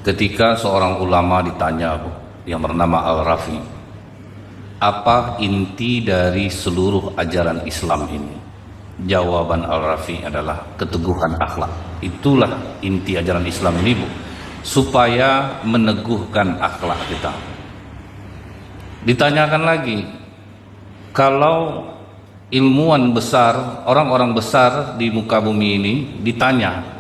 Ketika seorang ulama ditanya yang bernama Al-Rafi, apa inti dari seluruh ajaran Islam ini? Jawaban Al-Rafi adalah keteguhan akhlak. Itulah inti ajaran Islam ini, Bu, supaya meneguhkan akhlak kita. Ditanyakan lagi, kalau ilmuwan besar, orang-orang besar di muka bumi ini ditanya,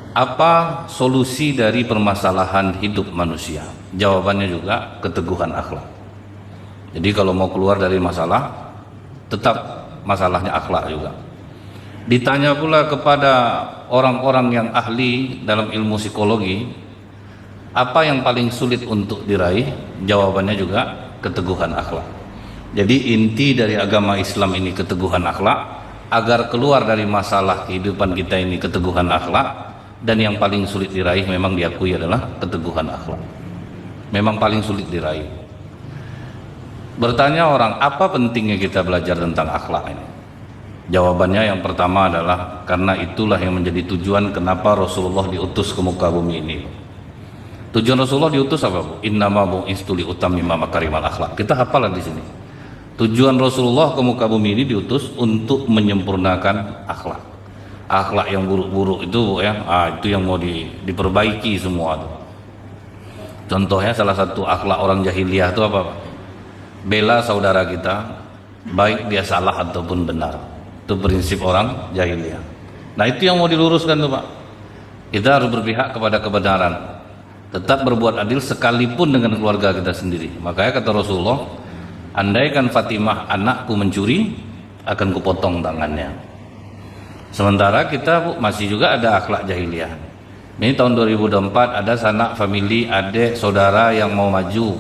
apa solusi dari permasalahan hidup manusia? Jawabannya juga keteguhan akhlak. Jadi kalau mau keluar dari masalah, tetap masalahnya akhlak juga. Ditanya pula kepada orang-orang yang ahli dalam ilmu psikologi, apa yang paling sulit untuk diraih? Jawabannya juga keteguhan akhlak. Jadi inti dari agama Islam ini keteguhan akhlak. Agar keluar dari masalah kehidupan kita ini keteguhan akhlak, dan yang paling sulit diraih memang diakui adalah keteguhan akhlak. Memang paling sulit diraih. Bertanya orang, apa pentingnya kita belajar tentang akhlak ini? Jawabannya yang pertama adalah karena itulah yang menjadi tujuan kenapa Rasulullah diutus ke muka bumi ini. Tujuan Rasulullah diutus apa, Bu? Innama bu'istu liutammima makarimal akhlak. Kita hafalan di sini. Tujuan Rasulullah ke muka bumi ini diutus untuk menyempurnakan akhlak. Akhlak yang buruk-buruk itu, Bu, ya, itu yang mau diperbaiki semua tuh. Contohnya salah satu akhlak orang jahiliyah itu apa, Pak? Bela saudara kita, baik dia salah ataupun benar. Itu prinsip orang jahiliyah. Nah, itu yang mau diluruskan tuh, Pak. Kita harus berpihak kepada kebenaran, tetap berbuat adil sekalipun dengan keluarga kita sendiri. Makanya kata Rasulullah, andaikan Fatimah anakku mencuri, akan kupotong tangannya. Sementara kita, Bu, masih juga ada akhlak jahiliyah. Ini tahun 2024 ada sanak famili, adik, saudara yang mau maju,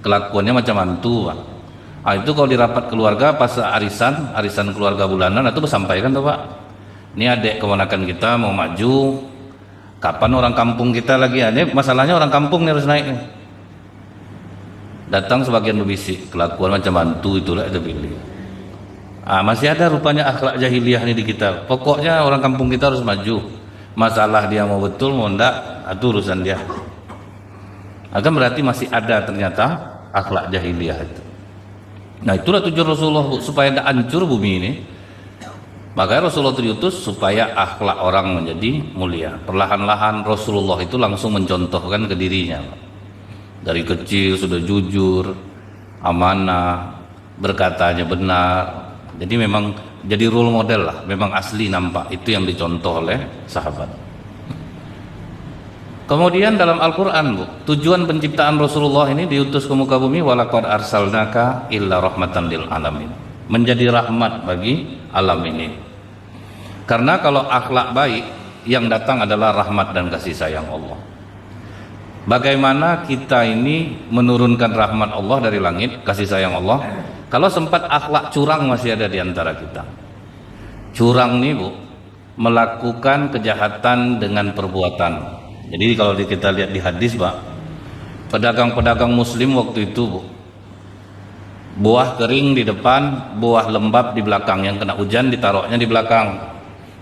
kelakuannya macam mantu, Pak. Itu kalau di rapat keluarga pas arisan keluarga bulanan itu bersampaikan tuh, Pak. Ini adik keponakan kita mau maju, kapan orang kampung kita lagi ada masalahnya, orang kampung nih harus naik nih. Datang sebagian berbisik, kelakuan macam mantu itulah itu pilih. Masih ada rupanya akhlak jahiliyah ini di kita. Pokoknya orang kampung kita harus maju. Masalah dia mau betul mau enggak, itu urusan dia. Akan berarti masih ada ternyata akhlak jahiliyah itu. Nah, itulah tujuan Rasulullah, Bu, supaya tidak hancur bumi ini. Makanya Rasulullah diutus supaya akhlak orang menjadi mulia. Perlahan-lahan Rasulullah itu langsung mencontohkan ke dirinya. Dari kecil sudah jujur, amanah, berkatanya benar. Jadi memang jadi role model lah, memang asli nampak. Itu yang dicontoh oleh sahabat. Kemudian dalam Al-Quran, Bu, tujuan penciptaan Rasulullah ini diutus ke muka bumi, walaqad arsalnaka illa rahmatan lil alamin, menjadi rahmat bagi alam ini. Karena kalau akhlak baik, yang datang adalah rahmat dan kasih sayang Allah. Bagaimana kita ini menurunkan rahmat Allah dari langit, kasih sayang Allah, kalau sempat akhlak curang masih ada di antara kita. Curang nih, Bu, melakukan kejahatan dengan perbuatan. Jadi kalau kita lihat di hadis, Pak, pedagang-pedagang muslim waktu itu, Bu, buah kering di depan, buah lembab di belakang, yang kena hujan ditaruhnya di belakang.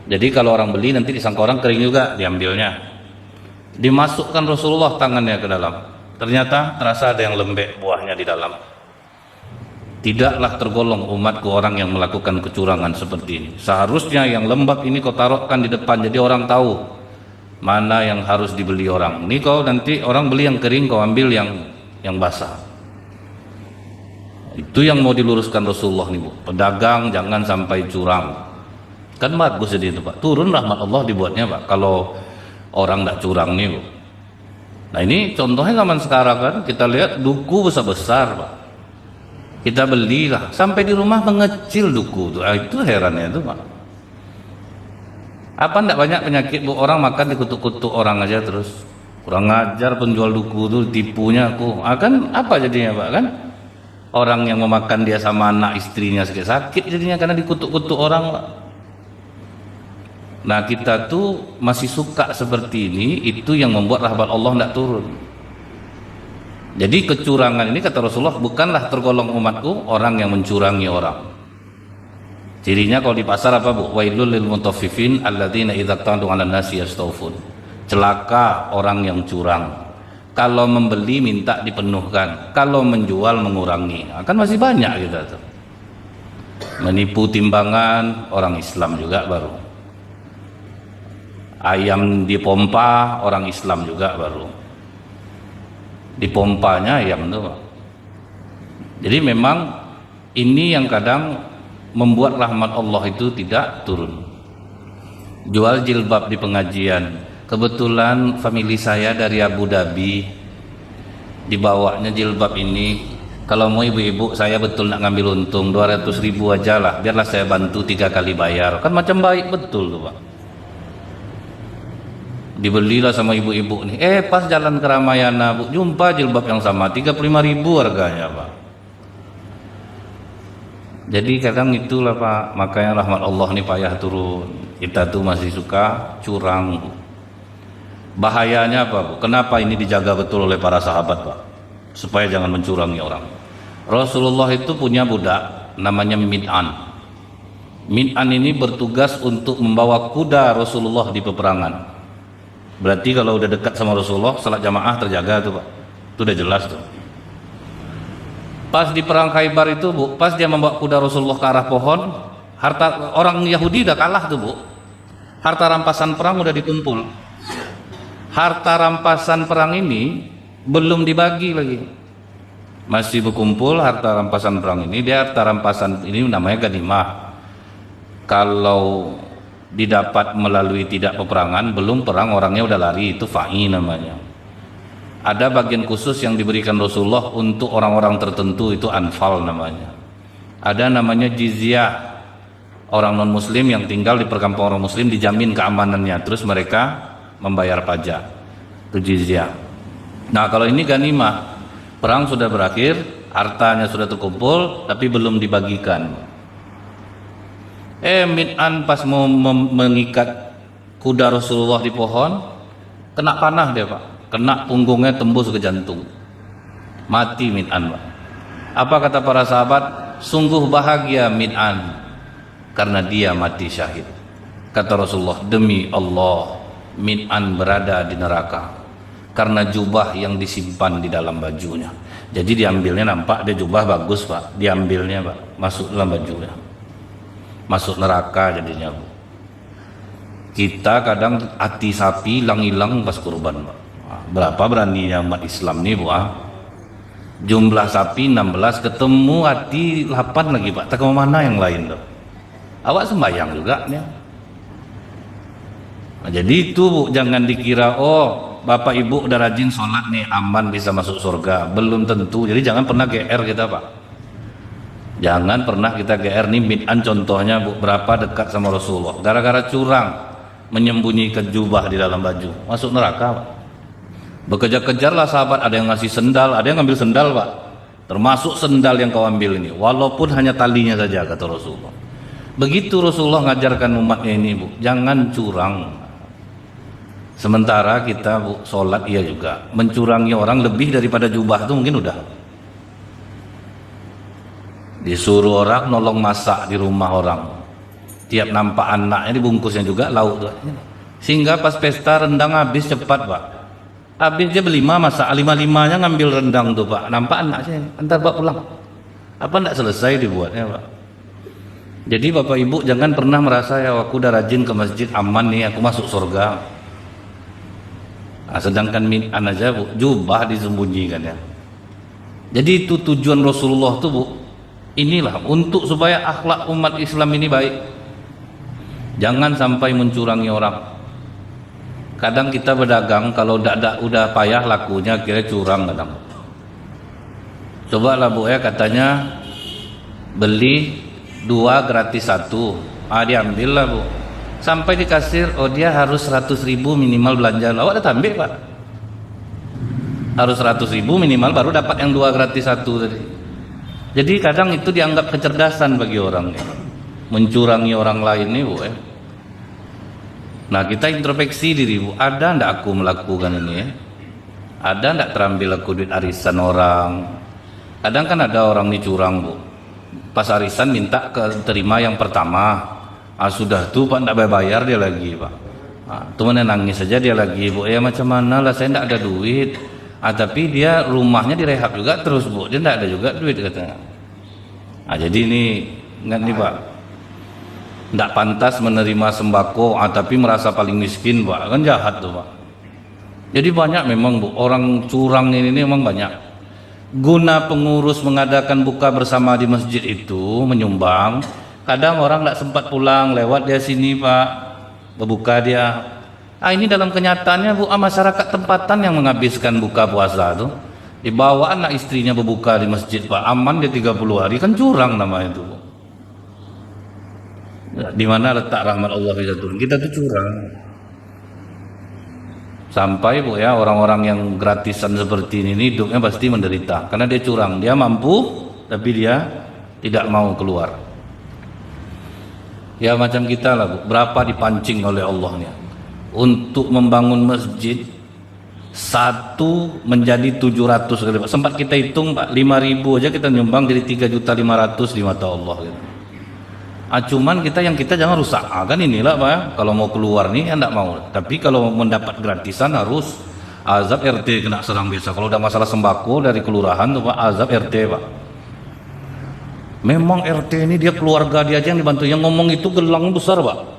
Jadi kalau orang beli nanti disangka orang kering juga, diambilnya. Dimasukkan Rasulullah tangannya ke dalam, ternyata terasa ada yang lembek buahnya di dalam. Tidaklah tergolong umatku orang yang melakukan kecurangan seperti ini. Seharusnya yang lembab ini kau taruhkan di depan, jadi orang tahu mana yang harus dibeli orang. Ini kau nanti orang beli yang kering, kau ambil yang basah. Itu yang mau diluruskan Rasulullah nih, Bu. Pedagang jangan sampai curang. Kan bagus jadi itu, Pak. Turun rahmat Allah dibuatnya, Pak, kalau orang tidak curang nih, Bu. Nah, ini contohnya zaman sekarang kan, kita lihat duku besar-besar, Pak. Kita belilah sampai di rumah mengecil duku tuh. Itu herannya itu, Pak. Apa enggak banyak penyakit, Bu, orang makan dikutuk-kutuk orang aja terus. Kurang ngajar penjual duku tuh, tipunya aku. Kan apa jadinya, Pak, kan? Orang yang memakan dia sama anak istrinya sakit jadinya karena dikutuk-kutuk orang, Pak. Nah, kita tuh masih suka seperti ini, itu yang membuat rahmat Allah enggak turun. Jadi kecurangan ini kata Rasulullah, bukanlah tergolong umatku orang yang mencurangi orang. Cirinya kalau di pasar apa, Bu? Wailul lil mutaffifin alladzina idza tadu 'alan nasi yastawfun. celaka orang yang curang. Kalau membeli minta dipenuhkan, kalau menjual mengurangi. Nah, kan masih banyak kita tuh. Menipu timbangan orang Islam juga baru. Ayam dipompa orang Islam juga baru. Dipompanya ayam tuh, Pak. Jadi memang ini yang kadang membuat rahmat Allah itu tidak turun. Jual jilbab di pengajian. Kebetulan famili saya dari Abu Dhabi, dibawanya jilbab ini. Kalau mau ibu-ibu, saya betul nak ngambil untung 200.000 aja lah, biarlah saya bantu 3 kali bayar. Kan macam baik betul tuh, Pak. Dibelilah sama ibu-ibu nih. Pas jalan ke Ramayana, Bu, jumpa jilbab yang sama 35.000 harganya, Pak. Jadi kadang itulah, Pak, makanya rahmat Allah nih payah turun. Kita tuh masih suka curang, Bu. Bahayanya apa, Bu? Kenapa ini dijaga betul oleh para sahabat, Pak? Supaya jangan mencurangi orang. Rasulullah itu punya budak namanya Mid'an. Mid'an ini bertugas untuk membawa kuda Rasulullah di peperangan. Berarti kalau udah dekat sama Rasulullah, salat jamaah terjaga tuh, Pak. Itu udah jelas tuh. Pas di perang Khaybar itu, Bu, pas dia membawa kuda Rasulullah ke arah pohon, harta orang Yahudi udah kalah tuh, Bu. Harta rampasan perang udah dikumpul. Harta rampasan perang ini belum dibagi lagi, masih berkumpul harta rampasan perang ini. Dia harta rampasan ini namanya ganimah. Kalau didapat melalui tidak peperangan, belum perang, orangnya udah lari, itu fa'i namanya. Ada bagian khusus yang diberikan Rasulullah untuk orang-orang tertentu, itu anfal namanya. Ada namanya jizyah, orang non muslim yang tinggal di perkampungan orang muslim dijamin keamanannya, terus mereka membayar pajak, itu jizyah. Nah, kalau ini ganimah, perang sudah berakhir, hartanya sudah terkumpul tapi belum dibagikan. Mid'an pas mau mengikat kuda Rasulullah di pohon, kena panah dia, Pak. Kena punggungnya, tembus ke jantung, mati Mid'an, Pak. Apa kata para sahabat? Sungguh bahagia Mid'an karena dia mati syahid. Kata Rasulullah, demi Allah, Mid'an berada di neraka karena jubah yang disimpan di dalam bajunya. Jadi diambilnya, nampak dia jubah bagus, Pak, diambilnya, Pak, masuk dalam bajunya, masuk neraka jadinya, Bu. Kita kadang hati sapi hilang-hilang pas kurban, Pak. Berapa beraninya umat Islam nih, Bu, jumlah sapi 16, ketemu hati 8 lagi, Pak. Tak kemana yang lain tuh. Awak sembahyang juga nih. Nah, jadi itu, Bu, jangan dikira Bapak Ibu udah rajin sholat nih aman bisa masuk surga. Belum tentu. Jadi jangan pernah GR kita, Pak. Jangan pernah kita GR. Nih Mid'an contohnya, Bu, berapa dekat sama Rasulullah, gara-gara curang menyembunyikan jubah di dalam baju, masuk neraka, Pak. Bekejar-kejarlah sahabat, ada yang ngasih sendal, ada yang ngambil sendal, Pak. Termasuk sendal yang kau ambil ini, walaupun hanya talinya saja, kata Rasulullah. Begitu Rasulullah ngajarkan umatnya ini, Bu, jangan curang. Sementara kita, Bu, sholat iya juga, mencurangi orang lebih daripada jubah itu mungkin udah. Disuruh orang nolong masak di rumah orang, tiap nampak anaknya dibungkusnya juga lauk tuh. Sehingga pas pesta rendang habis cepat, Pak. Habis dia berlima, masak lima-limanya ngambil rendang tuh, Pak. Nampak anaknya, antar bawa pulang. Apa enggak selesai dibuatnya, Pak? Jadi Bapak Ibu jangan pernah merasa ya aku udah rajin ke masjid aman nih, aku masuk surga. Nah, sedangkan Mid'an aja, Bu, jubah disembunyikan ya. Jadi itu tujuan Rasulullah tuh, Bu. Inilah untuk supaya akhlak umat Islam ini baik. Jangan sampai mencurangi orang. Kadang kita berdagang kalau udah payah lakunya kira curang kadang. Coba lah, Bu, ya, katanya beli 2 gratis 1. Diambil lah, Bu. Sampai di kasir, dia harus 100.000 minimal belanja. Awak udah ambil, Pak. Harus 100.000 minimal baru dapat yang 2 gratis 1 tadi. Jadi kadang itu dianggap kecerdasan bagi orang nih, mencurangi orang lain nih, Bu, ya. Nah, kita introspeksi diri, Bu. Ada ndak aku melakukan ini, ya? Ada ndak terambil aku duit arisan orang? Kadang kan ada orang nih curang, Bu. Pas arisan minta terima yang pertama. Sudah tuh, Pak, ndak bayar dia lagi, Pak. Temennya nangis saja dia lagi, Bu, ya macam mana lah, saya tidak ada duit. Tapi dia rumahnya direhab juga terus, Bu, dia tidak ada juga duit katanya. Jadi ini ingat nih Pak, tidak pantas menerima sembako tapi merasa paling miskin Pak, kan jahat tuh Pak. Jadi banyak memang Bu, orang curang ini memang banyak. Guna pengurus mengadakan buka bersama di masjid itu menyumbang, kadang orang tidak sempat pulang, lewat dia sini Pak, berbuka dia. Ini dalam kenyataannya Bu, masyarakat tempatan yang menghabiskan buka puasa tuh. Dibawa anak istrinya berbuka di masjid Pak, aman dia 30 hari, kan curang nama itu Bu. Di mana letak rahmat Allah bisa turun? Kita tuh curang. Sampai Bu ya, orang-orang yang gratisan seperti ini hidupnya pasti menderita karena dia curang. Dia mampu tapi dia tidak mau keluar. Ya macam kita lah Bu, berapa dipancing oleh Allah nih untuk membangun masjid, satu menjadi 700 kali. Sempat kita hitung Pak, 5.000 aja kita nyumbang jadi 3.500.000 di mata Allah gitu. Cuman kita jangan rusak, kan inilah Pak, kalau mau keluar nih tidak mau. Tapi kalau mendapat gratisan harus azab RT kena serang biasa. Kalau udah masalah sembako dari kelurahan tuh Pak, azab RT Pak. Memang RT ini dia keluarga dia aja yang dibantu, yang ngomong itu gelang besar Pak.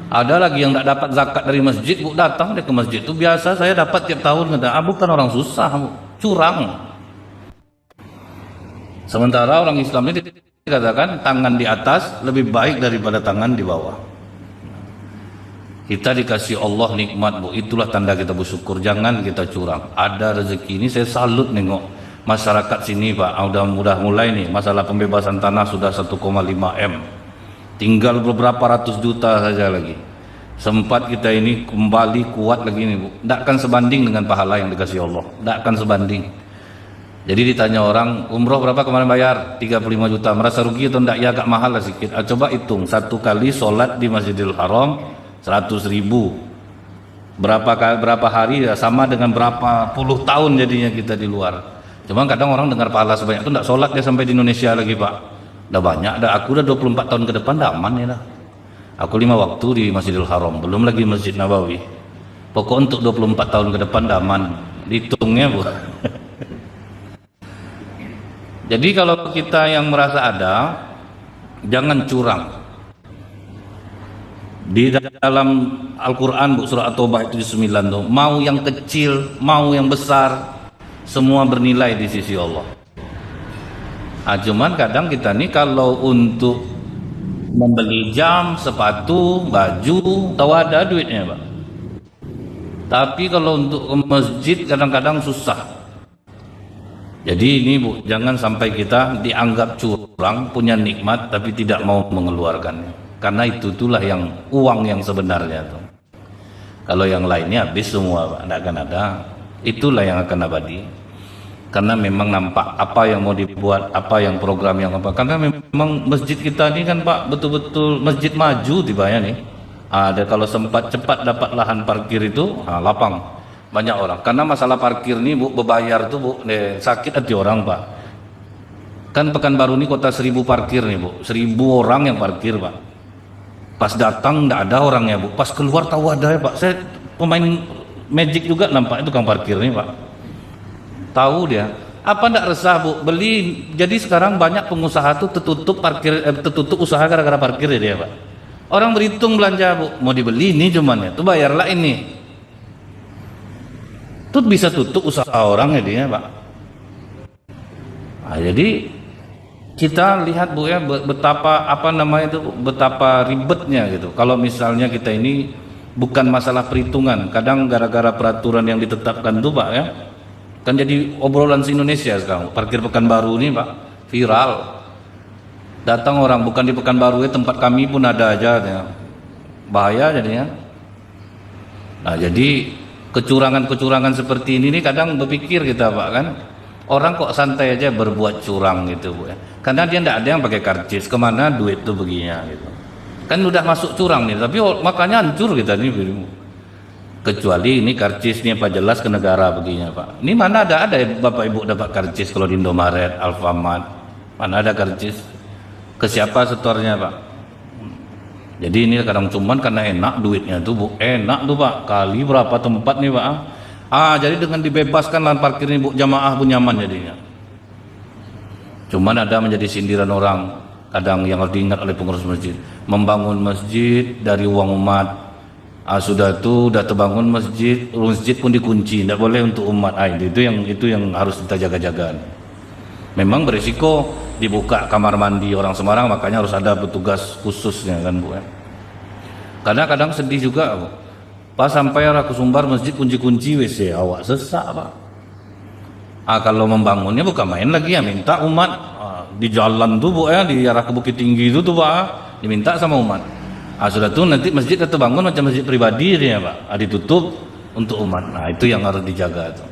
Ada lagi yang tidak dapat zakat dari masjid, Bu, datang dia ke masjid itu, biasa saya dapat tiap tahun, kata, bukan orang susah Bu, curang. Sementara orang Islam ini dikatakan tangan di atas lebih baik daripada tangan di bawah. Kita dikasih Allah nikmat Bu, itulah tanda kita bersyukur, jangan kita curang. Ada rezeki ini saya salut nengok masyarakat sini Pak, udah mulai nih masalah pembebasan tanah sudah 1,5 M, tinggal beberapa ratus juta saja lagi. Sempat kita ini kembali kuat lagi nih Bu, tidak akan sebanding dengan pahala yang dikasih Allah, tidak akan sebanding. Jadi ditanya orang, umroh berapa kemarin bayar? 35 juta, merasa rugi atau enggak? Ya agak mahal lah sedikit. Coba hitung, satu kali sholat di Masjidil Haram 100.000, berapa hari ya, sama dengan berapa puluh tahun jadinya kita di luar. Cuma kadang orang dengar pahala sebanyak itu enggak sholat dia sampai di Indonesia lagi Pak. Udah banyak, aku udah 24 tahun ke depan udah aman ya dah. Aku 5 waktu di Masjidil Haram, belum lagi Masjid Nabawi. Pokok untuk 24 tahun ke depan udah aman, dihitungnya Bu. Jadi kalau kita yang merasa ada, jangan curang. Di dalam Al-Quran Bu, surah At-Taubah itu 9 tuh, mau yang kecil, mau yang besar, semua bernilai di sisi Allah. Cuman kadang kita nih kalau untuk membeli jam, sepatu, baju, tahu ada duitnya Pak. Tapi kalau untuk ke masjid kadang-kadang susah. Jadi ini Bu, jangan sampai kita dianggap curang, punya nikmat tapi tidak mau mengeluarkannya. Karena itulah yang uang yang sebenarnya tuh. Kalau yang lainnya habis semua Pak, tidak akan ada. Itulah yang akan abadi. Karena memang nampak apa yang mau dibuat, apa yang program yang apa. Karena memang masjid kita ini kan Pak, betul-betul masjid maju tibanya nih. Ada kalau sempat cepat dapat lahan parkir itu, lapang. Banyak orang, karena masalah parkir nih Bu, berbayar tuh Bu, sakit hati orang Pak. Kan Pekanbaru ini kota 1.000 parkir nih Bu, 1.000 orang yang parkir Pak. Pas datang tidak ada orangnya Bu, pas keluar tahu ada ya Pak. Saya pemain Magic juga nampak itu tukang parkir nih Pak. Tahu dia, apa tidak resah Bu, beli. Jadi sekarang banyak pengusaha tuh tertutup parkir, tertutup usaha gara-gara parkir ya dia Pak. Orang berhitung belanja Bu, mau dibeli ini cuman ya, tuh bayarlah ini. Itu bisa tutup usaha orang ya dia Pak. Jadi kita lihat Bu ya, betapa apa namanya itu, betapa ribetnya gitu. Kalau misalnya kita ini bukan masalah perhitungan, kadang gara-gara peraturan yang ditetapkan tuh Pak ya, kan jadi obrolan se-Indonesia sekarang. Parkir Pekanbaru ini Pak viral. Datang orang bukan di Pekanbaru ya, tempat kami pun ada aja ya. Bahaya jadinya. Nah jadi kecurangan-kecurangan seperti ini nih kadang berpikir kita Pak kan, orang kok santai aja berbuat curang gitu Bu ya, karena dia tidak ada yang pakai karcis, kemana duit tuh begini gitu kan, udah masuk curang nih. Tapi makanya hancur kita nih, kecuali ini karcis nih apa jelas ke negara begini Pak. Ini mana ada ya Bapak Ibu dapat karcis kalau di Indomaret, Alfamart, mana ada karcis, ke siapa setornya Pak? Jadi ini kadang cuman karena enak duitnya tuh Bu, enak tuh Pak, kali berapa tempat nih Pak. Jadi dengan dibebaskan lahan parkir ini Bu, jamaah pun nyaman jadinya. Cuman ada menjadi sindiran orang kadang yang harus diingat oleh pengurus masjid, membangun masjid dari uang umat. Sudah terbangun masjid, masjid pun dikunci, tidak boleh untuk umat. Itu yang harus kita jaga-jaga. Memang berisiko dibuka kamar mandi orang Semarang, makanya harus ada petugas khususnya kan Bu. Karena kadang sedih juga Bu, Pak, sampai arah ke Sumbar masjid kunci-kunci WC, awak sesak Pak. Kalau membangunnya bukan main lagi ya, minta umat di jalan tuh Bu ya, di arah ke Bukit Tinggi itu tuh Pak, diminta sama umat. Sudah tuh nanti masjid terbangun macam masjid pribadi dia Pak, ditutup untuk umat. Itu yang harus dijaga tuh.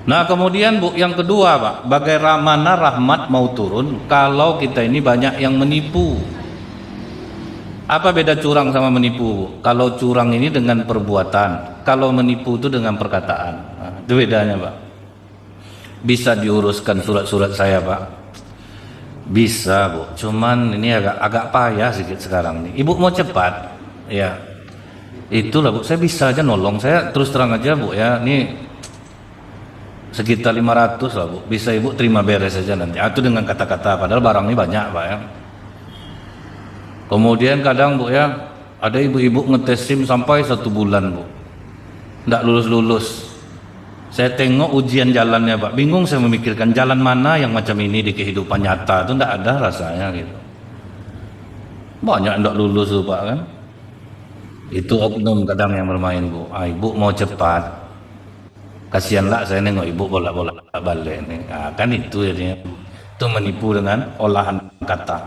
Nah kemudian Bu, yang kedua Pak, bagaimana rahmat mau turun kalau kita ini banyak yang menipu. Apa beda curang sama menipu Bu? Kalau curang ini dengan perbuatan, kalau menipu itu dengan perkataan. Itu bedanya Pak. Bisa diuruskan surat-surat saya Pak? Bisa Bu, cuman ini agak payah sedikit sekarang nih. Ibu mau cepat? Ya, itulah Bu, saya bisa aja nolong. Saya terus terang aja Bu ya, ini sekitar 500 lah Bu, bisa Ibu terima beres saja nanti. Itu dengan kata-kata, padahal barang ini banyak Pak ya. Kemudian kadang Bu ya, ada ibu-ibu ngetes SIM sampai 1 bulan Bu, nggak lulus-lulus. Saya tengok ujian jalannya Pak, bingung saya memikirkan jalan mana yang macam ini di kehidupan nyata itu tidak ada rasanya gitu. Banyak tidak lulus tuh Pak kan. Itu oknum kadang yang bermain Bu. Ibu mau cepat, kasihanlah saya nengok ibu bolak-bolak balik nih. Kan itu jadinya, itu menipu dengan olahan kata.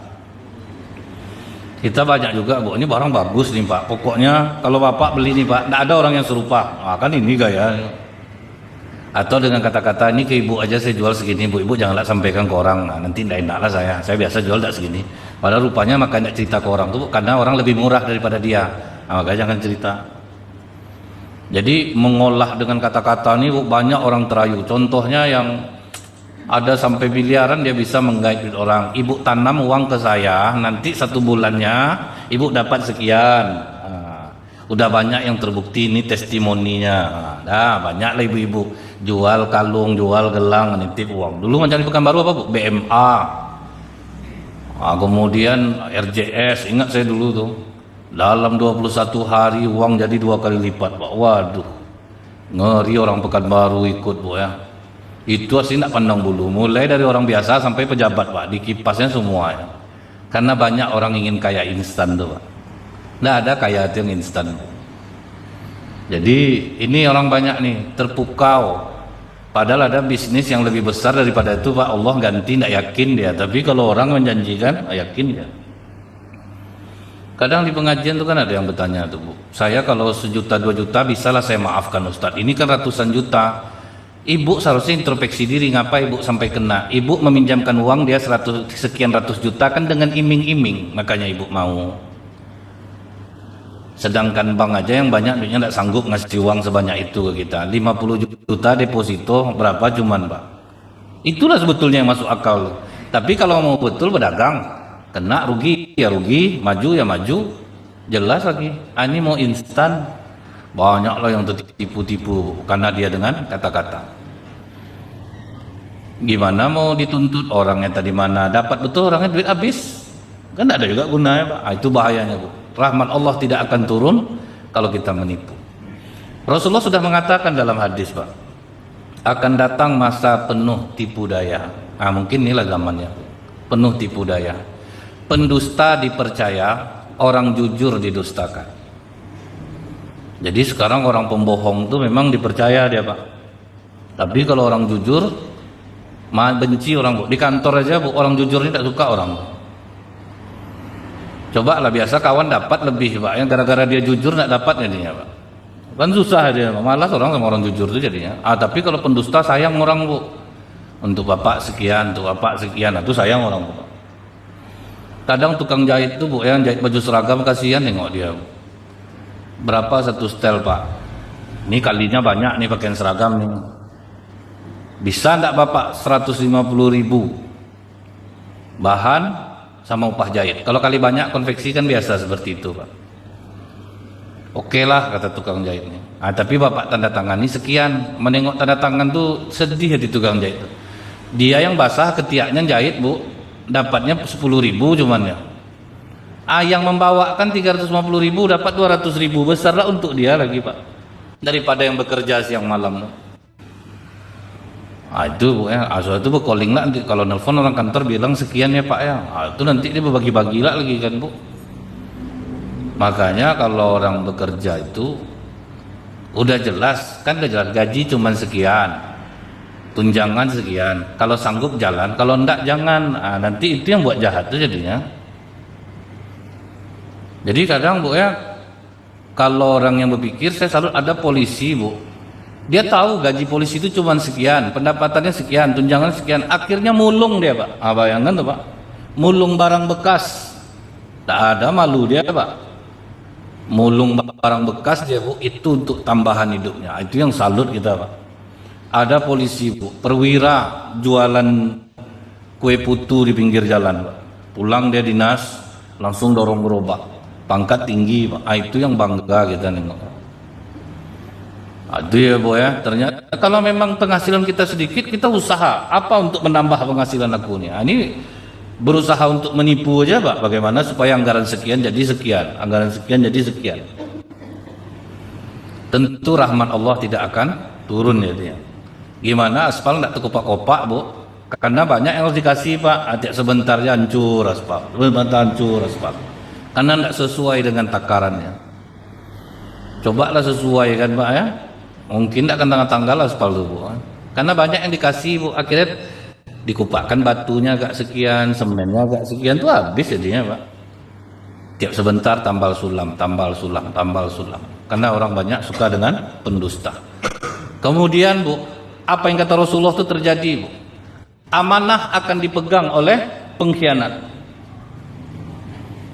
Kita banyak juga Bu, ini barang bagus nih Pak, pokoknya kalau Bapak beli nih Pak, tidak ada orang yang serupa. Kan ini gaya. Atau dengan kata-kata, ini ke ibu aja saya jual segini Bu, ibu janganlah sampaikan ke orang. Nanti tidak enak lah saya biasa jual tidak segini. Padahal rupanya makanya cerita ke orang tuh karena orang lebih murah daripada dia. Makanya jangan cerita. Jadi mengolah dengan kata-kata ini Bu, banyak orang terayu. Contohnya yang ada sampai miliaran dia bisa menggait orang. Ibu tanam uang ke saya, nanti 1 bulannya ibu dapat sekian. Udah banyak yang terbukti, ini testimoninya. Banyak lah ibu-ibu jual kalung, jual gelang, nitip uang. Dulu macam di Pekanbaru apa Bu? BMA. Kemudian RJS, ingat saya dulu tuh. Dalam 21 hari uang jadi 2 kali lipat Pak. Waduh, ngeri orang Pekanbaru ikut Bu ya. Itu asli tidak pandang bulu, mulai dari orang biasa sampai pejabat Pak, dikipasnya semua ya. Karena banyak orang ingin kaya instan tuh Pak. Nggak ada kaya itu yang instan. Jadi ini orang banyak nih terpukau. Padahal ada bisnis yang lebih besar daripada itu Pak. Allah ganti, tidak yakin dia. Tapi kalau orang menjanjikan, yakin dia. Kadang di pengajian itu kan ada yang bertanya tuh Bu, saya kalau 1 juta 2 juta bisalah saya maafkan Ustadz. Ini kan ratusan juta. Ibu seharusnya introspeksi diri, ngapa ibu sampai kena? Ibu meminjamkan uang dia sekian ratus juta kan dengan iming-iming, makanya ibu mau. Sedangkan bank aja yang banyak duitnya tidak sanggup ngasih uang sebanyak itu ke kita. 50 juta deposito berapa cuman Pak. Itulah sebetulnya yang masuk akal. Tapi kalau mau betul berdagang, kena rugi ya rugi, maju ya maju. Jelas lagi. Ini mau instan, banyaklah yang tertipu-tipu karena dia dengan kata-kata. Gimana mau dituntut orangnya tadi mana? Dapat betul orangnya duit habis. Kan tidak ada juga gunanya Pak. Itu bahayanya Bu. Rahmat Allah tidak akan turun kalau kita menipu. Rasulullah sudah mengatakan dalam hadis Pak, akan datang masa penuh tipu daya. Mungkin inilah zamannya, penuh tipu daya. Pendusta dipercaya, orang jujur didustakan. Jadi sekarang orang pembohong itu memang dipercaya dia Pak. Tapi kalau orang jujur, benci orang Bu. Di kantor aja Bu, orang jujur ini tidak suka orang. Coba lah biasa kawan dapat lebih Pak, yang gara-gara dia jujur nggak dapat jadinya Pak. Kan susah dia, malas orang sama orang jujur itu jadinya. Tapi kalau pendusta sayang orang Bu. Untuk Bapak sekian, untuk Bapak sekian, itu sayang orang Bu. Kadang tukang jahit itu Bu, yang jahit baju seragam kasihan nengok dia. Berapa satu setel Pak? Ini kalinya banyak nih pakaian seragam nih. Bisa enggak Bapak 150.000? Bahan sama upah jahit. Kalau kali banyak konveksi kan biasa seperti itu, Pak. Oke lah, kata tukang jahitnya. Tapi bapak tanda tangani sekian. Menengok tanda tangan tuh sedih hati tukang jahit tuh. Dia yang basah ketiaknya jahit, Bu, dapatnya 10.000 cuman ya. Yang membawakan 350.000 dapat 200.000, besarlah untuk dia lagi, Pak, daripada yang bekerja siang malam. Itu Bu ya, asal itu calling lah, kalau nelfon orang kantor bilang sekian ya Pak ya. Itu nanti dia berbagi-bagi lah lagi kan, Bu. Makanya kalau orang bekerja itu udah jelas, kan udah jelas gaji cuman sekian, tunjangan sekian, kalau sanggup jalan, kalau enggak jangan. Nanti itu yang buat jahat tuh jadinya. Jadi kadang Bu ya, kalau orang yang berpikir, saya selalu ada polisi Bu, dia tahu gaji polisi itu cuma sekian, pendapatannya sekian, tunjangan sekian, akhirnya mulung dia Pak. Bayangkan tuh Pak, mulung barang bekas, tak ada malu dia Pak, mulung barang bekas dia Bu, itu untuk tambahan hidupnya. Itu yang salut kita Pak. Ada polisi Bu, perwira jualan kue putu di pinggir jalan Pak, pulang dia dinas langsung dorong gerobak, pangkat tinggi Pak. Itu yang bangga kita nengok. Itu ya Bu ya, ternyata kalau memang penghasilan kita sedikit, kita usaha apa untuk menambah penghasilan aku nih. Ini berusaha untuk menipu aja Pak, bagaimana supaya anggaran sekian jadi sekian, anggaran sekian jadi sekian. Tentu rahmat Allah tidak akan turun ya dia. Gimana aspal enggak terkopak-kopak Bu, karena banyak yang harus dikasih Pak. Tiap sebentar ya hancur aspal, sebentar hancur aspal, karena enggak sesuai dengan takarannya. Cobalah sesuai kan Pak ya, mungkin enggak akan tanggal-tanggal aspal tuh Bu, karena banyak yang dikasih Bu, akhirnya dikupakkan batunya agak sekian, semennya agak sekian, tuh habis jadinya Pak. Tiap sebentar tambal sulam, tambal sulam, tambal sulam, karena orang banyak suka dengan pendusta. Kemudian Bu, apa yang kata Rasulullah itu terjadi Bu, amanah akan dipegang oleh pengkhianat.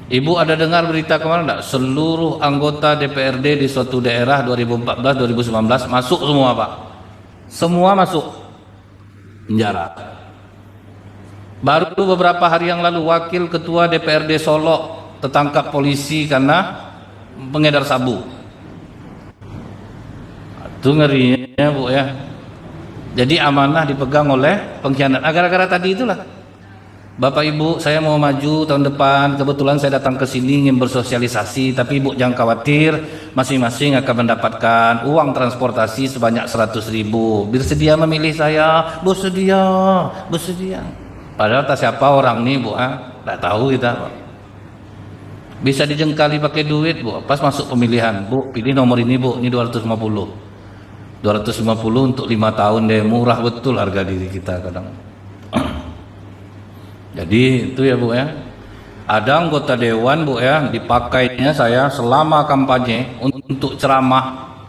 Ibu ada dengar berita kemarin enggak? Seluruh anggota DPRD di suatu daerah 2014-2019 masuk semua Pak, semua masuk penjara. Baru beberapa hari yang lalu wakil ketua DPRD Solo tertangkap polisi karena pengedar sabu. Itu ngerinya Bu ya. Jadi amanah dipegang oleh pengkhianat. Gara-gara tadi itulah, Bapak Ibu, saya mau maju tahun depan, kebetulan saya datang ke sini ingin bersosialisasi, tapi Ibu jangan khawatir, masing-masing akan mendapatkan uang transportasi sebanyak 100.000. Bersedia memilih saya? Bersedia, bersedia. Padahal tak siapa orang nih Bu, tak tahu kita Pak. Bisa dijengkali pakai duit Bu, pas masuk pemilihan, Bu pilih nomor ini Bu, ini 250 untuk 5 tahun deh, murah betul harga diri kita kadang. Jadi itu ya Bu ya, ada anggota dewan Bu ya, dipakainya saya selama kampanye untuk ceramah,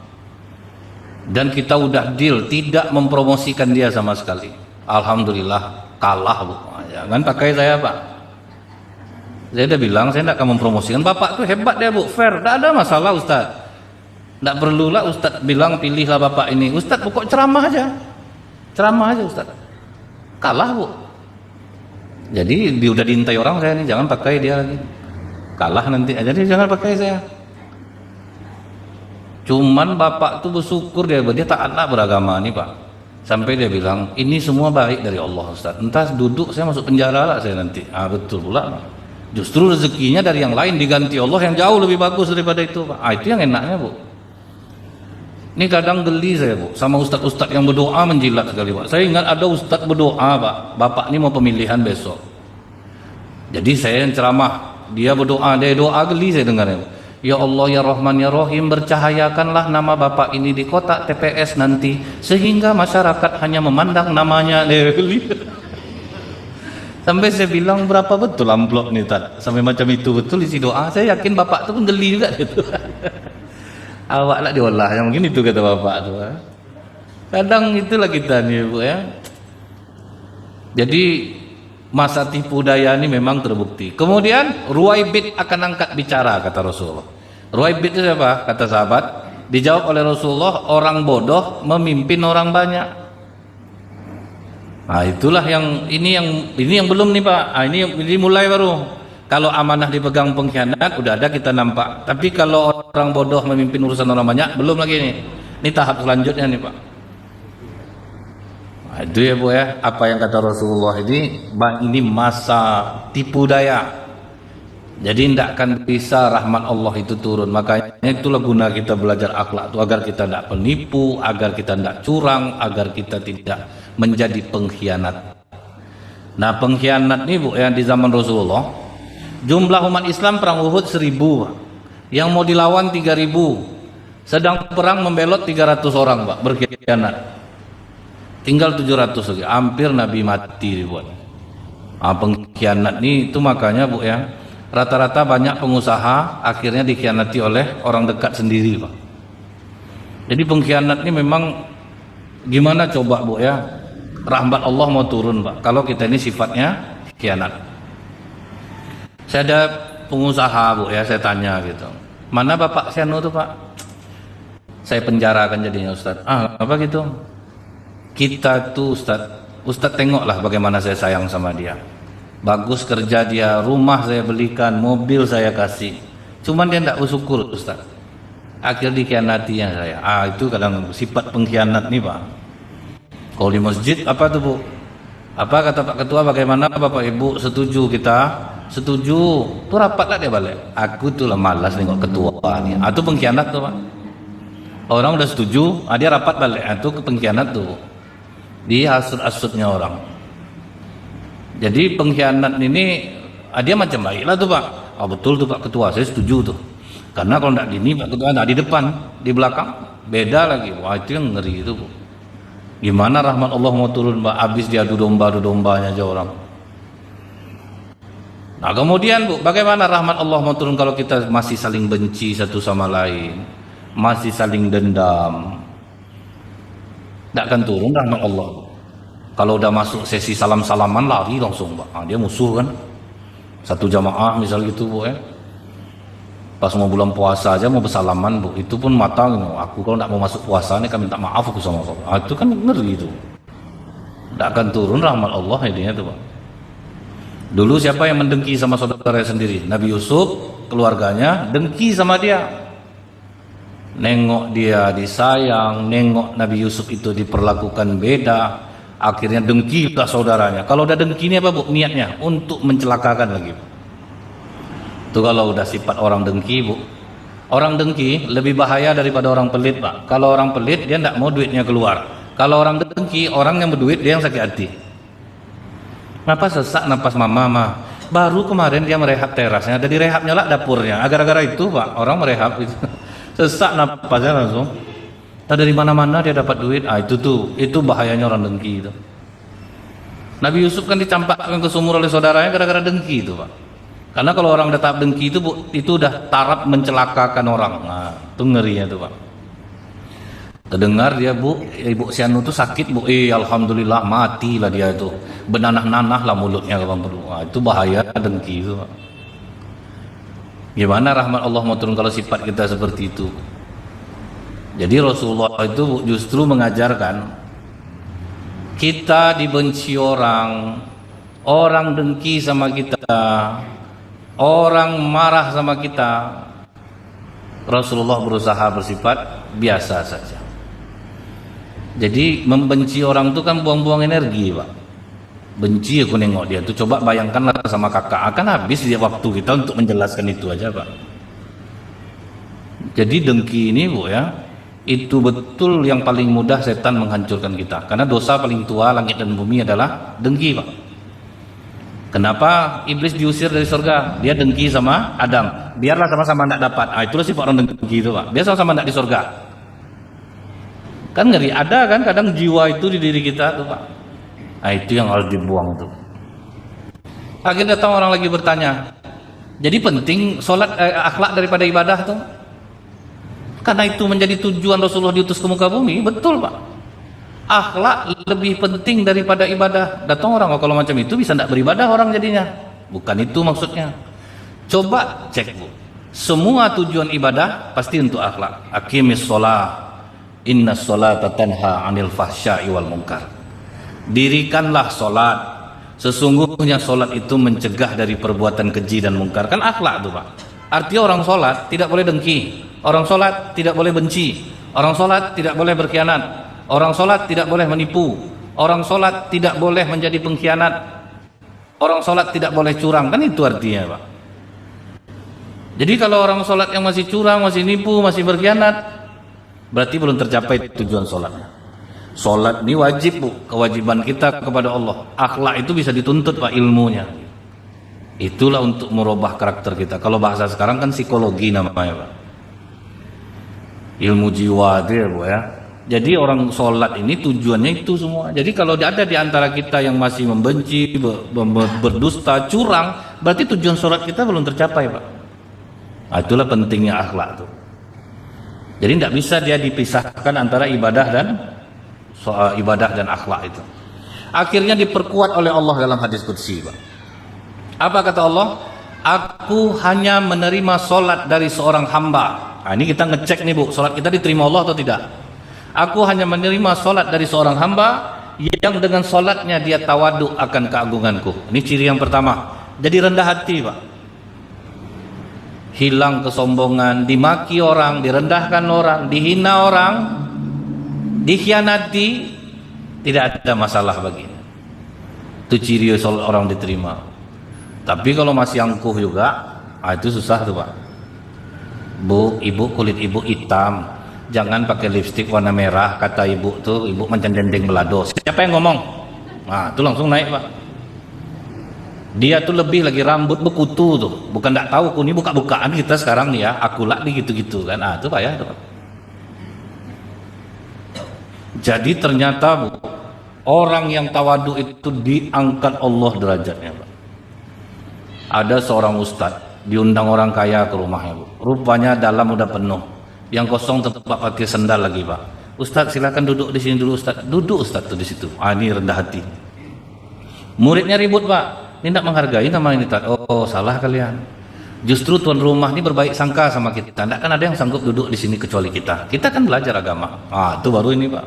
dan kita udah deal tidak mempromosikan dia sama sekali. Alhamdulillah kalah Bu, jangan pakai saya Pak. Saya udah bilang saya tidak akan mempromosikan. Bapak tuh hebat deh Bu, fair, tidak ada masalah Ustaz, tidak perlulah Ustaz bilang pilihlah Bapak ini. Ustaz pokok ceramah aja Ustaz. Kalah Bu. Jadi udah diintai orang saya nih, jangan pakai dia lagi, kalah nanti. Jadi jangan pakai saya. Cuman Bapak tuh bersyukur dia taatlah beragama nih Pak, sampai dia bilang ini semua baik dari Allah Ustaz. Entah duduk saya masuk penjara lah saya nanti. Betul pula Pak. Justru rezekinya dari yang lain diganti Allah yang jauh lebih bagus daripada itu Pak. Itu yang enaknya Bu. Ini kadang geli saya Bu sama ustadz-ustadz yang berdoa menjilat sekali Pak. Saya ingat ada ustadz berdoa Pak, Bapak ini mau pemilihan besok, jadi saya yang ceramah, dia berdoa, dia doa, geli saya dengarnya. Ya Allah ya Rahman ya Rahim, bercahayakanlah nama Bapak ini di kotak TPS nanti, sehingga masyarakat hanya memandang namanya. Sampai saya bilang berapa betul amplop nih Tad, sampai macam itu betul isi doa. Saya yakin Bapak itu pun geli juga gitu. Awak lah diolah, yang mungkin itu kata Bapak tuh. Kadang itulah kita nih Bu ya. Jadi masa tipu daya ini memang terbukti. Kemudian Ruwaibid akan angkat bicara kata Rasulullah. Ruwaibid itu siapa? Kata sahabat. Dijawab oleh Rasulullah, orang bodoh memimpin orang banyak. Nah, itulah yang belum nih Pak. Ah, ini mulai baru. Kalau amanah dipegang pengkhianat udah ada kita nampak. Tapi kalau orang bodoh memimpin urusan orang banyak belum lagi nih. Ini tahap selanjutnya nih Pak. Nah, itu ya Bu ya. Apa yang kata Rasulullah ini masa tipu daya. Jadi tidak akan bisa rahmat Allah itu turun. Makanya itulah guna kita belajar akhlak itu agar kita tidak penipu, agar kita tidak curang, agar kita tidak menjadi pengkhianat. Nah, pengkhianat ini Bu yang di zaman Rasulullah, jumlah umat Islam perang Uhud 1000, yang mau dilawan 3000, sedang perang membelot 300 orang Pak berkhianat, tinggal 700 lagi, hampir Nabi mati dibuat. Nah, pengkhianat ini itu makanya Bu ya, rata-rata banyak pengusaha akhirnya dikhianati oleh orang dekat sendiri Pak. Jadi pengkhianat ini memang gimana coba Bu ya, rahmat Allah mau turun Pak kalau kita ini sifatnya khianat. Saya ada pengusaha Bu ya, saya tanya gitu, mana Bapak Sianu tuh Pak? Saya penjarakan jadinya Ustadz. Apa gitu? Kita tuh Ustadz tengoklah bagaimana saya sayang sama dia. Bagus kerja dia, rumah saya belikan, mobil saya kasih. Cuman dia tidak bersyukur Ustaz. Akhir dikhianatinya saya. Itu kadang sifat pengkhianat nih Pak. Kalau di masjid apa tuh Bu? Apa kata Pak Ketua, bagaimana Bapak Ibu setuju kita? Setuju. Tuh rapatlah dia balik. Aku tuh malas nengok ketua nih. Itu pengkhianat tuh Pak. Orang udah setuju, dia rapat balik. Itu pengkhianat tuh. Dia hasut-hasutnya orang. Jadi pengkhianat ini dia macam baiklah tuh Pak. Betul tuh Pak Ketua, saya setuju tuh. Karena kalau tidak gini Pak Ketua tidak di depan, di belakang beda lagi. Wah, itu yang ngeri itu Bu. Gimana rahmat Allah mau turun Pak? Habis dia adu dombanya aja orang. Nah kemudian Bu, bagaimana rahmat Allah mau turun kalau kita masih saling benci satu sama lain, masih saling dendam? Tidak akan turun rahmat Allah Bu. Kalau udah masuk sesi salam-salaman lari langsung Pak. Dia musuh kan. Satu jamaah misal gitu Bu ya. Pas mau bulan puasa aja mau bersalaman Bu, itu pun mata gitu. Aku kalau tidak mau masuk puasa nih kami minta maaf aku sama kau. Itu kan ngeri itu. Tidak akan turun rahmat Allah intinya tuh Pak. Dulu siapa yang mendengki sama saudara sendiri? Nabi Yusuf, keluarganya dengki sama dia. Nengok dia disayang, nengok Nabi Yusuf itu diperlakukan beda. Akhirnya dengki lah saudaranya. Kalau udah dengki ini apa Bu? Niatnya untuk mencelakakan lagi. Itu kalau udah sifat orang dengki Bu. Orang dengki lebih bahaya daripada orang pelit Pak. Kalau orang pelit dia tidak mau duitnya keluar. Kalau orang dengki, orang yang berduit dia yang sakit hati. Kenapa sesak napas mama? Baru kemarin dia merehab terasnya, ada direhabnya lah dapurnya. Gara-gara itu Pak, orang merehab itu. Sesak napasnya langsung. Dari mana-mana dia dapat duit. Itu bahayanya orang dengki itu. Nabi Yusuf kan dicampakkan ke sumur oleh saudaranya gara-gara dengki itu Pak. Karena kalau orang udah tahap dengki itu Bu, itu udah taraf mencelakakan orang. Nah, itu ngerinya itu Pak. Terdengar dia Bu, Ibu Sianu itu sakit Bu. Alhamdulillah matilah dia itu. Benanah-nanah lah mulutnya kalau perlu. Itu bahaya dengki itu Pak. Gimana rahmat Allah mau turun kalau sifat kita seperti itu? Jadi Rasulullah itu justru mengajarkan kita dibenci orang dengki sama kita, orang marah sama kita, Rasulullah berusaha bersifat biasa saja. Jadi membenci orang itu kan buang-buang energi Pak. Benci aku nengok dia tuh, coba bayangkanlah sama kakak, akan habis dia waktu kita untuk menjelaskan itu aja Pak. Jadi dengki ini Bu ya, itu betul yang paling mudah setan menghancurkan kita. Karena dosa paling tua langit dan bumi adalah dengki Pak. Kenapa iblis diusir dari surga? Dia dengki sama Adam. Biarlah sama-sama tidak dapat. Itulah sifat orang dengki itu Pak. Biar sama-sama tidak di surga. Kan ngeri, ada kan kadang jiwa itu di diri kita tuh Pak. Itu yang harus dibuang tuh. Akhirnya datang orang lagi bertanya, jadi penting sholat akhlak daripada ibadah tuh? Karena itu menjadi tujuan Rasulullah diutus ke muka bumi. Betul Pak. Akhlak lebih penting daripada ibadah. Datang orang kalau macam itu bisa tidak beribadah orang jadinya. Bukan itu maksudnya. Coba cek Bu. Semua tujuan ibadah pasti untuk akhlak. Aqimis sholat, inna sholata tanha anil fahsya'i wal munkar. Dirikanlah sholat. Sesungguhnya sholat itu mencegah dari perbuatan keji dan mungkar. Kan akhlak tuh Pak. Artinya orang sholat tidak boleh dengki, orang sholat tidak boleh benci, orang sholat tidak boleh berkhianat, orang sholat tidak boleh menipu, orang sholat tidak boleh menjadi pengkhianat, orang sholat tidak boleh curang. Kan itu artinya Pak. Jadi kalau orang sholat yang masih curang, masih nipu, masih berkhianat, berarti belum tercapai tujuan sholatnya. Sholat ini wajib Bu, kewajiban kita kepada Allah. Akhlak itu bisa dituntut Pak ilmunya. Itulah untuk merubah karakter kita. Kalau bahasa sekarang kan psikologi namanya Pak. Ilmu jiwa itu ya Bu ya. Jadi orang sholat ini tujuannya itu semua. Jadi kalau ada di antara kita yang masih membenci, berdusta, curang, berarti tujuan sholat kita belum tercapai Pak. Nah, itulah pentingnya akhlak tuh. Jadi tidak bisa dia dipisahkan antara ibadah dan akhlak itu. Akhirnya diperkuat oleh Allah dalam hadis qudsi Pak. Apa kata Allah? Aku hanya menerima solat dari seorang hamba. Nah, ini kita ngecek nih Bu, solat kita diterima Allah atau tidak. Aku hanya menerima solat dari seorang hamba yang dengan solatnya dia tawadu akan keagunganku. Ini ciri yang pertama. Jadi rendah hati Pak. Hilang kesombongan, dimaki orang, direndahkan orang, dihina orang, dikhianati, tidak ada masalah baginya. Itu ciri solat orang diterima. Tapi kalau masih angkuh juga, itu susah tuh Pak. Bu, ibu kulit ibu hitam, jangan pakai lipstik warna merah, kata ibu tuh, ibu macam dendeng belado. Siapa yang ngomong? Nah, itu langsung naik Pak. Dia tuh lebih lagi rambut bekutu tuh, bukan tidak tahu kuni buka-bukaan kita sekarang nih ya, akulat nih gitu-gitu kan. Ah, itu Pak ya, itu Pak. Jadi ternyata Bu, orang yang tawadu itu diangkat Allah derajatnya Pak. Ada seorang ustadz diundang orang kaya ke rumahnya Bu. Rupanya dalam udah penuh, yang kosong tempat pakai sendal lagi Pak. Ustadz silakan duduk di sini dulu Ustadz. Duduk Ustadz tuh di situ. Ah, ini rendah hati. Muridnya ribut Pak, ini tidak menghargai nama ini Ustadz. Oh salah kalian. Justru tuan rumah ini berbaik sangka sama kita. Tidak kan ada yang sanggup duduk di sini kecuali kita. Kita kan belajar agama. Ah, itu baru ini Pak.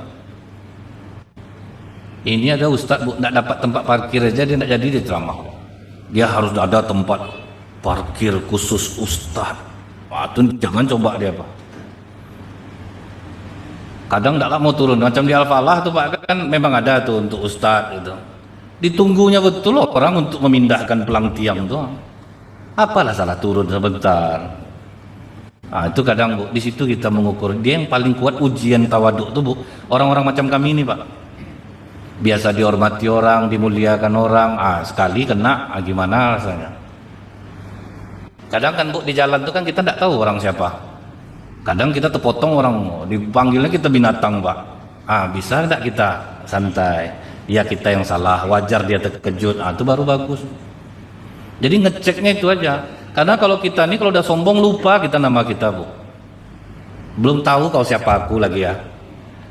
Ini ada ustadz Bu, tidak dapat tempat parkir aja dia tidak jadi dia ceramah. Dia harus ada tempat parkir khusus ustadz. Wah, itu jangan coba dia Pak. Kadang tidak mau turun, macam di Al-Falah tuh Pak, kan memang ada tuh untuk ustadz itu. Ditunggunya betul loh orang untuk memindahkan pelang tiang tuh. Apalah salah turun sebentar. Nah, itu kadang Bu, di situ kita mengukur. Dia yang paling kuat ujian tawaduk tuh Bu. Orang-orang macam kami ini Pak. Biasa dihormati orang, dimuliakan orang, sekali kena, gimana rasanya. Kadang kan Bu di jalan tuh kan kita tidak tahu orang siapa. Kadang kita terpotong orang, dipanggilnya kita binatang Pak. Bisa tidak kita santai? Ya kita yang salah, wajar dia terkejut, itu baru bagus. Jadi ngeceknya itu aja. Karena kalau kita nih kalau udah sombong lupa kita nama kita Bu. Belum tahu kau siapa aku lagi ya.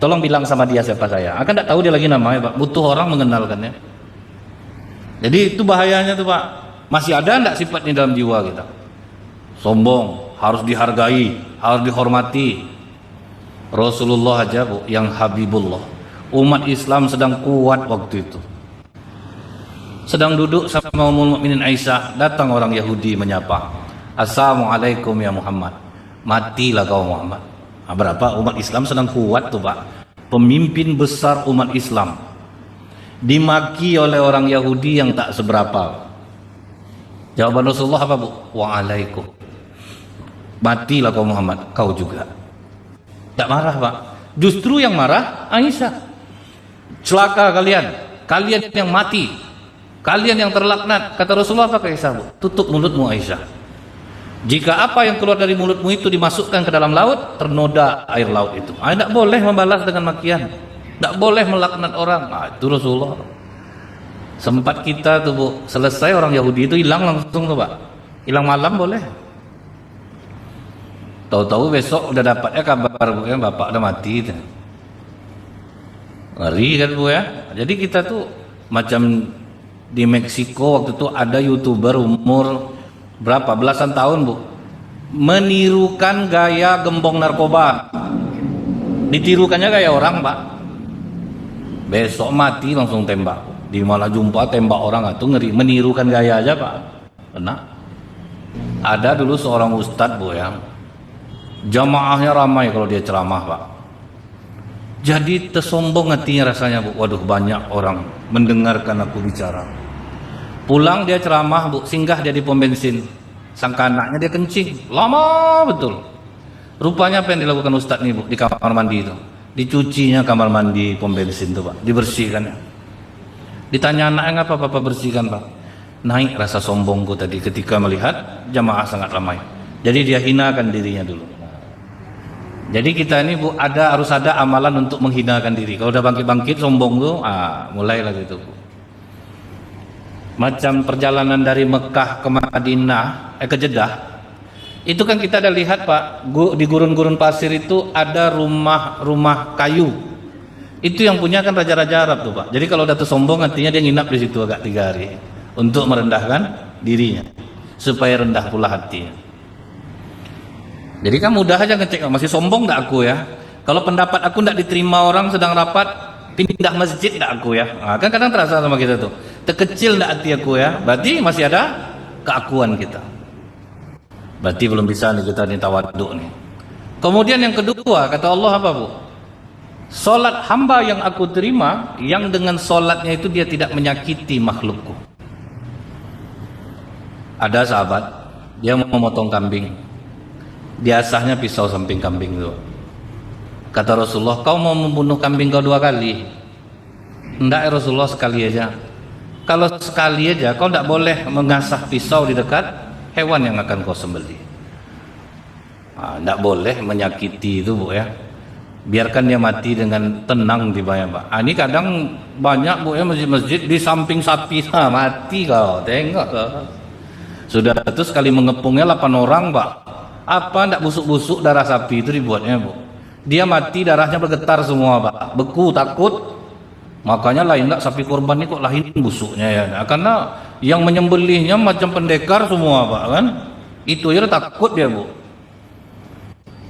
Tolong bilang sama dia siapa saya. Akan tidak tahu dia lagi namanya Pak. Butuh orang mengenalkannya. Jadi itu bahayanya tuh Pak. Masih ada enggak sifatnya dalam jiwa kita? Sombong, harus dihargai, harus dihormati. Rasulullah aja Bu, yang Habibullah. Umat Islam sedang kuat waktu itu. Sedang duduk sama Ummul Mukminin Aisyah, datang orang Yahudi menyapa. Assalamualaikum ya Muhammad. Matilah kau Muhammad. Berapa umat Islam sedang kuat tuh Pak. Pemimpin besar umat Islam dimaki oleh orang Yahudi yang tak seberapa. Jawaban Rasulullah apa Bu? Waalaikum. Matilah kau Muhammad, kau juga. Tak marah Pak. Justru yang marah Aisyah. Celaka kalian, kalian yang mati, kalian yang terlaknat. Kata Rasulullah apa ke Aisyah Bu? Tutup mulutmu Aisyah. Jika apa yang keluar dari mulutmu itu dimasukkan ke dalam laut, ternoda air laut itu. Tidak boleh membalas dengan makian, tidak boleh melaknat orang. Itu Rasulullah. Sempat kita tuh Bu, selesai orang Yahudi itu hilang langsung tuh Pak. Hilang malam boleh. Tahu-tahu besok udah dapatnya kabar Bu ya, bapak udah mati. Ngeri kan Bu ya. Jadi kita tuh macam di Meksiko waktu itu ada YouTuber umur berapa belasan tahun Bu, menirukan gaya gembong narkoba. Ditirukannya gaya orang Pak. besok mati langsung tembak. Di malah jumpa tembak orang itu ngeri, menirukan gaya aja Pak. Benar. Ada dulu seorang ustadz Bu ya, jamaahnya ramai kalau dia ceramah Pak. Jadi tersombong hatinya rasanya Bu. Waduh, banyak orang mendengarkan aku bicara. Pulang dia ceramah Bu, singgah dia di pom bensin. Sangka anaknya dia kencing, lama betul. Rupanya apa yang dilakukan ustadz nih Bu di kamar mandi itu? Dicucinya kamar mandi pom bensin itu Pak, dibersihkannya. Ditanya anaknya, ngapa Papa bersihkan Pak? Naik rasa sombongku tadi ketika melihat jamaah sangat ramai. Jadi dia hinakan dirinya dulu. Jadi kita ini Bu harus ada amalan untuk menghinakan diri. Kalau udah bangkit-bangkit sombong tuh, mulailah gitu Bu. Macam perjalanan dari Mekah ke Madinah, ke Jeddah, itu kan kita ada lihat Pak, di gurun-gurun pasir itu ada rumah-rumah kayu. Itu yang punya kan raja-raja Arab tuh Pak. Jadi kalau udah tersombong artinya dia nginap di situ agak 3 hari untuk merendahkan dirinya supaya rendah pula hatinya. Jadi kan mudah aja ngecek, masih sombong enggak aku ya? Kalau pendapat aku enggak diterima orang sedang rapat, pindah masjid enggak aku ya? Kan kadang terasa sama kita tuh. Terkecil enggak hati aku ya? Berarti masih ada keakuan kita. Berarti belum bisa nih kita tawaduk nih. Kemudian yang kedua kata Allah apa Bu? Solat hamba yang aku terima, yang dengan solatnya itu dia tidak menyakiti makhlukku. Ada sahabat, dia mau memotong kambing. Diasahnya pisau samping kambing itu. Kata Rasulullah, kau mau membunuh kambing kau 2 kali? Enggak ya Rasulullah, sekali aja. Kalau sekali aja, kau tidak boleh mengasah pisau di dekat hewan yang akan kau sembelih. Tidak boleh menyakiti itu Bu ya. Biarkan dia mati dengan tenang di bayang Pak. Ini kadang banyak Bu ya masjid-masjid di samping sapi, mati kau, tengok kau. Sudah itu sekali mengepungnya 8 orang Pak. Apa ndak busuk-busuk darah sapi itu dibuatnya Bu. Dia mati darahnya bergetar semua Pak. Beku takut. Makanya lain enggak sapi korban ini kok lain busuknya ya. Karena yang menyembelihnya macam pendekar semua Pak kan. Itu ya takut dia Bu.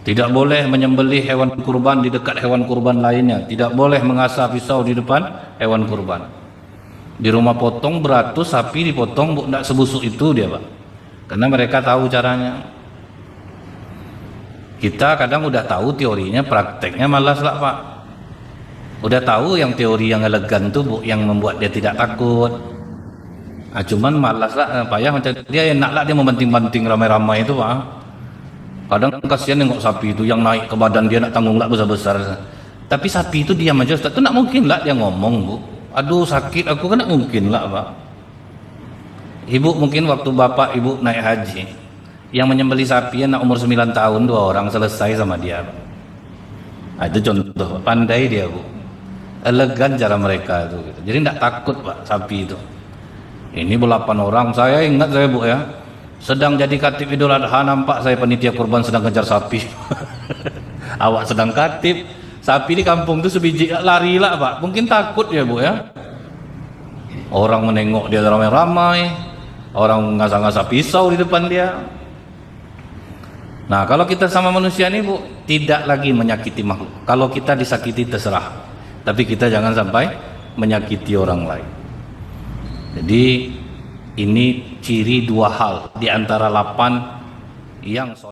Tidak boleh menyembelih hewan kurban di dekat hewan kurban lainnya. Tidak boleh mengasah pisau di depan hewan kurban. Di rumah potong beratus sapi dipotong Bu, tidak sebusuk itu dia Pak. Karena mereka tahu caranya. Kita kadang udah tahu teorinya, prakteknya malas lah Pak. Udah tahu yang teori yang elegan tuh Bu, yang membuat dia tidak takut. Cuman malas lah, payah macam dia enak lah dia membanting-banting ramai-ramai itu Pak. Kadang kasihan nengok sapi itu yang naik ke badan dia nak tanggung lah besar-besar. Tapi sapi itu diam aja Ustaz, itu nak mungkin lah dia ngomong Bu. Aduh sakit aku kan nak mungkin lah Pak. Ibu mungkin waktu bapak ibu naik haji, yang menyembelih sapi anak umur 9 tahun 2 orang selesai sama dia. Itu contoh, pandai dia Bu. Elegan cara mereka itu gitu. Jadi tidak takut Pak sapi itu. Ini 8 orang, saya ingat saya Bu ya, sedang jadi khatib Idul Adha, nampak saya panitia kurban sedang kejar sapi. Awak sedang khatib, sapi di kampung itu sebiji lari lah Pak. Mungkin takut ya Bu ya. Orang menengok dia ramai-ramai, orang ngasah-ngasah pisau di depan dia. Nah kalau kita sama manusia ini Bu, tidak lagi menyakiti makhluk. Kalau kita disakiti terserah, tapi kita jangan sampai menyakiti orang lain. Jadi ini ciri 2 hal di antara 8 yang